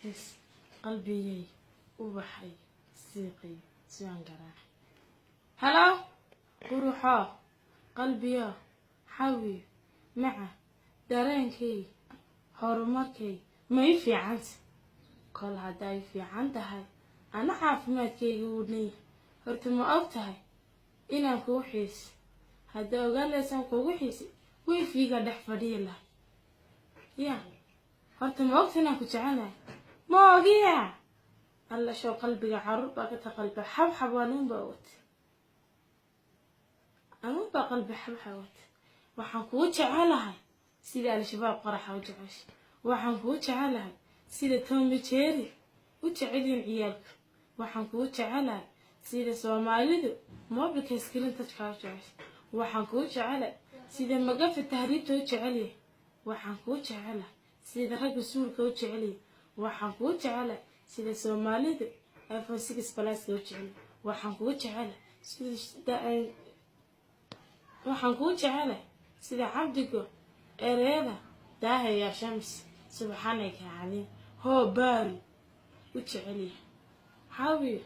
بس قلبي وبحي سيقي سوان قراح هلا قروحا قلبي حاوي معه dareenkay horumarkay ma ii fiicanta kol hadday fiican tahay ana caafimaadkayga wadnay horta ma og tahay inaan kugu xiisi hadda ogaalaysaan kugu xiisi wiifiga dhex fadhiya lahay ya horta ma ogta inaan ku jecelahay ma ogiya alla show qalbiga caruur baa ka taqalba xabxab waa ninbaa wata anuunbaa qalbi xabxab wata waxaan kugu jecelahay sida al-shabaab qaraxa u jeceshay waxaan kugu jecelahay sida Tommy Jerry u jecelin ciyaalka waxaan kugu jecelahay sida Soomaalidu moobilka iskilinta ka jeceshay waxaan kugu jecelahay sida magafa tahriibta u jecelay waxaan kugu jecelahay sida ragga suulka u jecelay waxaan kugu jecelahay sida Soomaalidu iPhone 6 Plus u jecelay waxaan kugu jecelahay sida cabdigo ereyada daaha ya shams subhanaka yani هو باري وتشعليه حاوي